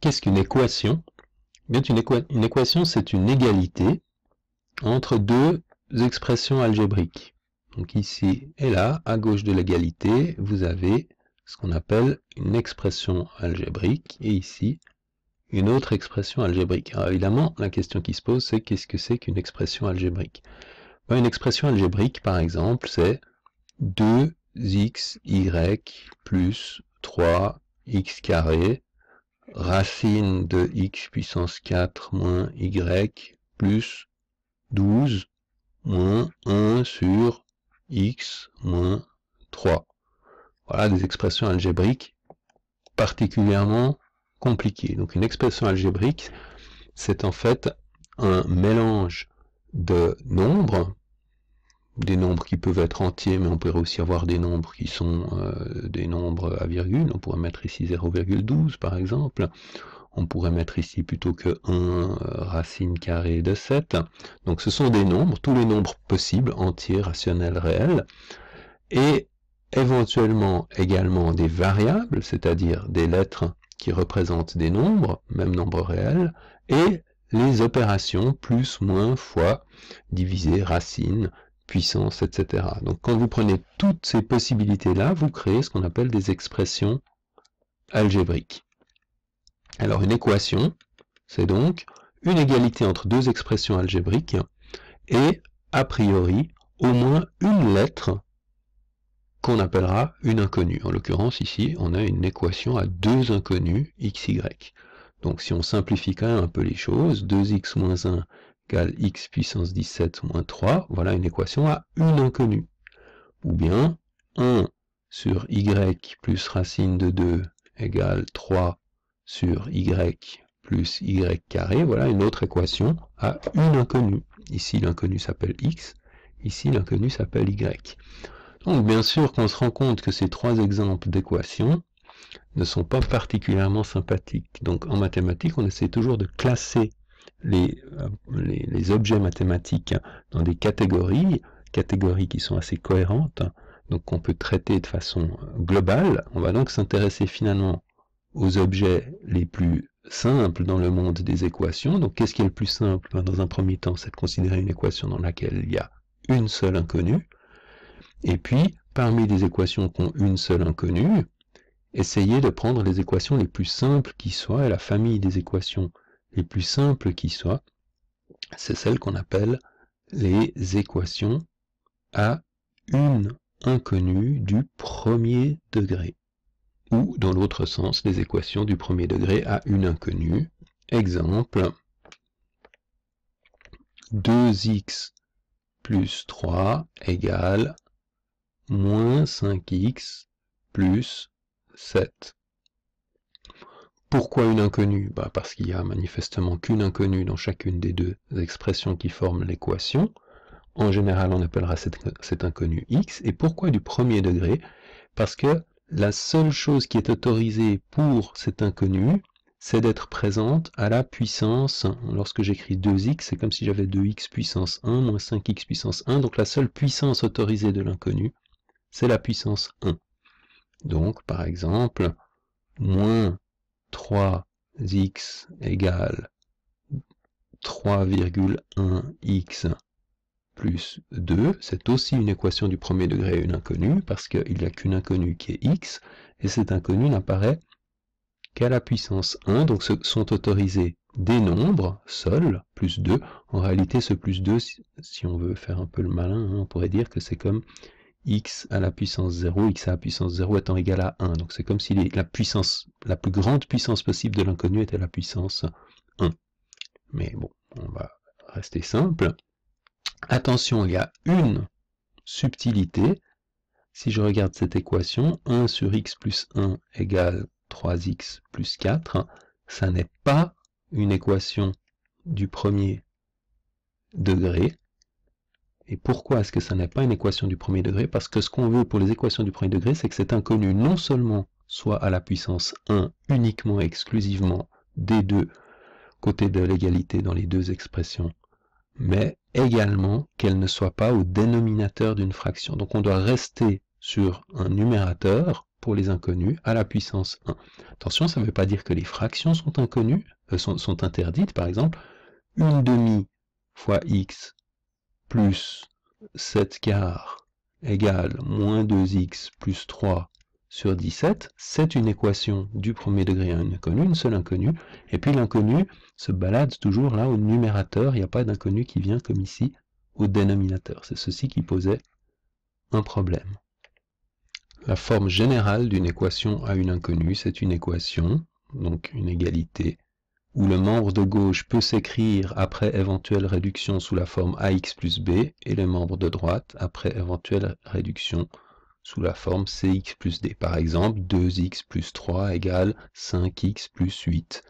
Qu'est-ce qu'une équation? Bien, une équation, c'est une égalité entre deux expressions algébriques. Donc ici et là, à gauche de l'égalité, vous avez ce qu'on appelle une expression algébrique, et ici, une autre expression algébrique. Alors évidemment, la question qui se pose, c'est qu'est-ce que c'est qu'une expression algébrique? Ben, une expression algébrique, par exemple, c'est 2xy plus 3x carré racine de x puissance 4 moins y plus 12 moins 1 sur x moins 3. Voilà des expressions algébriques particulièrement compliquées. Donc une expression algébrique, c'est en fait un mélange de nombres, des nombres qui peuvent être entiers, mais on pourrait aussi avoir des nombres qui sont des nombres à virgule. On pourrait mettre ici 0,12 par exemple. On pourrait mettre ici plutôt que 1 racine carrée de 7. Donc ce sont des nombres, tous les nombres possibles, entiers, rationnels, réels, et éventuellement également des variables, c'est-à-dire des lettres qui représentent des nombres, même nombres réels, et les opérations plus, moins, fois, diviser, racine, puissance, etc. Donc quand vous prenez toutes ces possibilités-là, vous créez ce qu'on appelle des expressions algébriques. Alors une équation, c'est donc une égalité entre deux expressions algébriques et, a priori, au moins une lettre qu'on appellera une inconnue. En l'occurrence, ici, on a une équation à deux inconnues, x, y. Donc si on simplifie quand même un peu les choses, 2x moins 1 égale x puissance 17 moins 3, voilà une équation à une inconnue. Ou bien 1 sur y plus racine de 2 égale 3 sur y plus y carré, voilà une autre équation à une inconnue. Ici l'inconnu s'appelle x, ici l'inconnu s'appelle y. Donc bien sûr qu'on se rend compte que ces trois exemples d'équations ne sont pas particulièrement sympathiques. Donc en mathématiques, on essaie toujours de classer les objets mathématiques dans des catégories qui sont assez cohérentes, donc qu'on peut traiter de façon globale. On va donc s'intéresser finalement aux objets les plus simples dans le monde des équations. Donc qu'est-ce qui est le plus simple? Dans un premier temps, c'est de considérer une équation dans laquelle il y a une seule inconnue. Et puis, parmi les équations qui ont une seule inconnue, essayez de prendre les équations les plus simples qui soient, et la famille des équations les plus simples qui soient, c'est celle qu'on appelle les équations à une inconnue du premier degré. Ou, dans l'autre sens, les équations du premier degré à une inconnue. Exemple, 2x plus 3 égale moins 5x plus 7. Pourquoi une inconnue? Parce qu'il n'y a manifestement qu'une inconnue dans chacune des deux expressions qui forment l'équation. En général, on appellera cette inconnue x. Et pourquoi du premier degré? Parce que la seule chose qui est autorisée pour cette inconnue, c'est d'être présente à la puissance. Lorsque j'écris 2x, c'est comme si j'avais 2x puissance 1 moins 5x puissance 1. Donc la seule puissance autorisée de l'inconnu, c'est la puissance 1. Donc, par exemple, moins 3x égale 3,1x plus 2, c'est aussi une équation du premier degré à une inconnue, parce qu'il n'y a qu'une inconnue qui est x, et cette inconnue n'apparaît qu'à la puissance 1, donc sont autorisés des nombres seuls, plus 2. En réalité, ce plus 2, si on veut faire un peu le malin, on pourrait dire que c'est comme x à la puissance 0, x à la puissance 0 étant égal à 1. Donc c'est comme si la plus grande puissance possible de l'inconnu était la puissance 1. Mais bon, on va rester simple. Attention, il y a une subtilité. Si je regarde cette équation, 1 sur x plus 1 égale 3x plus 4, ça n'est pas une équation du premier degré. Et pourquoi est-ce que ça n'est pas une équation du premier degré? Parce que ce qu'on veut pour les équations du premier degré, c'est que cet inconnu non seulement soit à la puissance 1 uniquement et exclusivement des deux côtés de l'égalité dans les deux expressions, mais également qu'elle ne soit pas au dénominateur d'une fraction. Donc on doit rester sur un numérateur pour les inconnus à la puissance 1. Attention, ça ne veut pas dire que les fractions sont inconnues, sont interdites. Par exemple, 1/2 fois x plus 7 quarts égale moins 2x plus 3 sur 17, c'est une équation du premier degré à un inconnu, une seule inconnue, et puis l'inconnu se balade toujours là au numérateur, il n'y a pas d'inconnu qui vient comme ici au dénominateur. C'est ceci qui posait un problème. La forme générale d'une équation à une inconnue, c'est une équation, donc une égalité, où le membre de gauche peut s'écrire après éventuelle réduction sous la forme ax plus b, et le membre de droite après éventuelle réduction sous la forme cx plus d. Par exemple, 2x plus 3 égale 5x plus 8,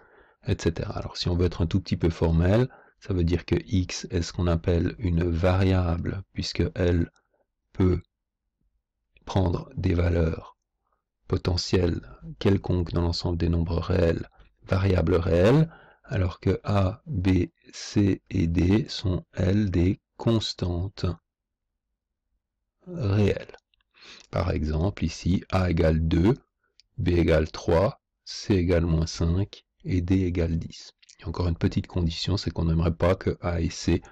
etc. Alors si on veut être un tout petit peu formel, ça veut dire que x est ce qu'on appelle une variable, puisque elle peut prendre des valeurs potentielles quelconques dans l'ensemble des nombres réels, variables réelles, alors que a, b, c et d sont, elles, des constantes réelles. Par exemple, ici, a égale 2, b égale 3, c égale moins 5 et d égale 10. Il y a encore une petite condition, c'est qu'on n'aimerait pas que a et c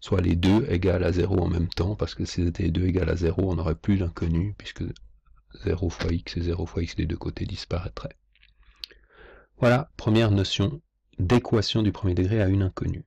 soient les deux égales à 0 en même temps, parce que si c'était les deux égales à 0, on n'aurait plus d'inconnu, puisque 0 fois x et 0 fois x des deux côtés disparaîtraient. Voilà, première notion d'équation du premier degré à une inconnue.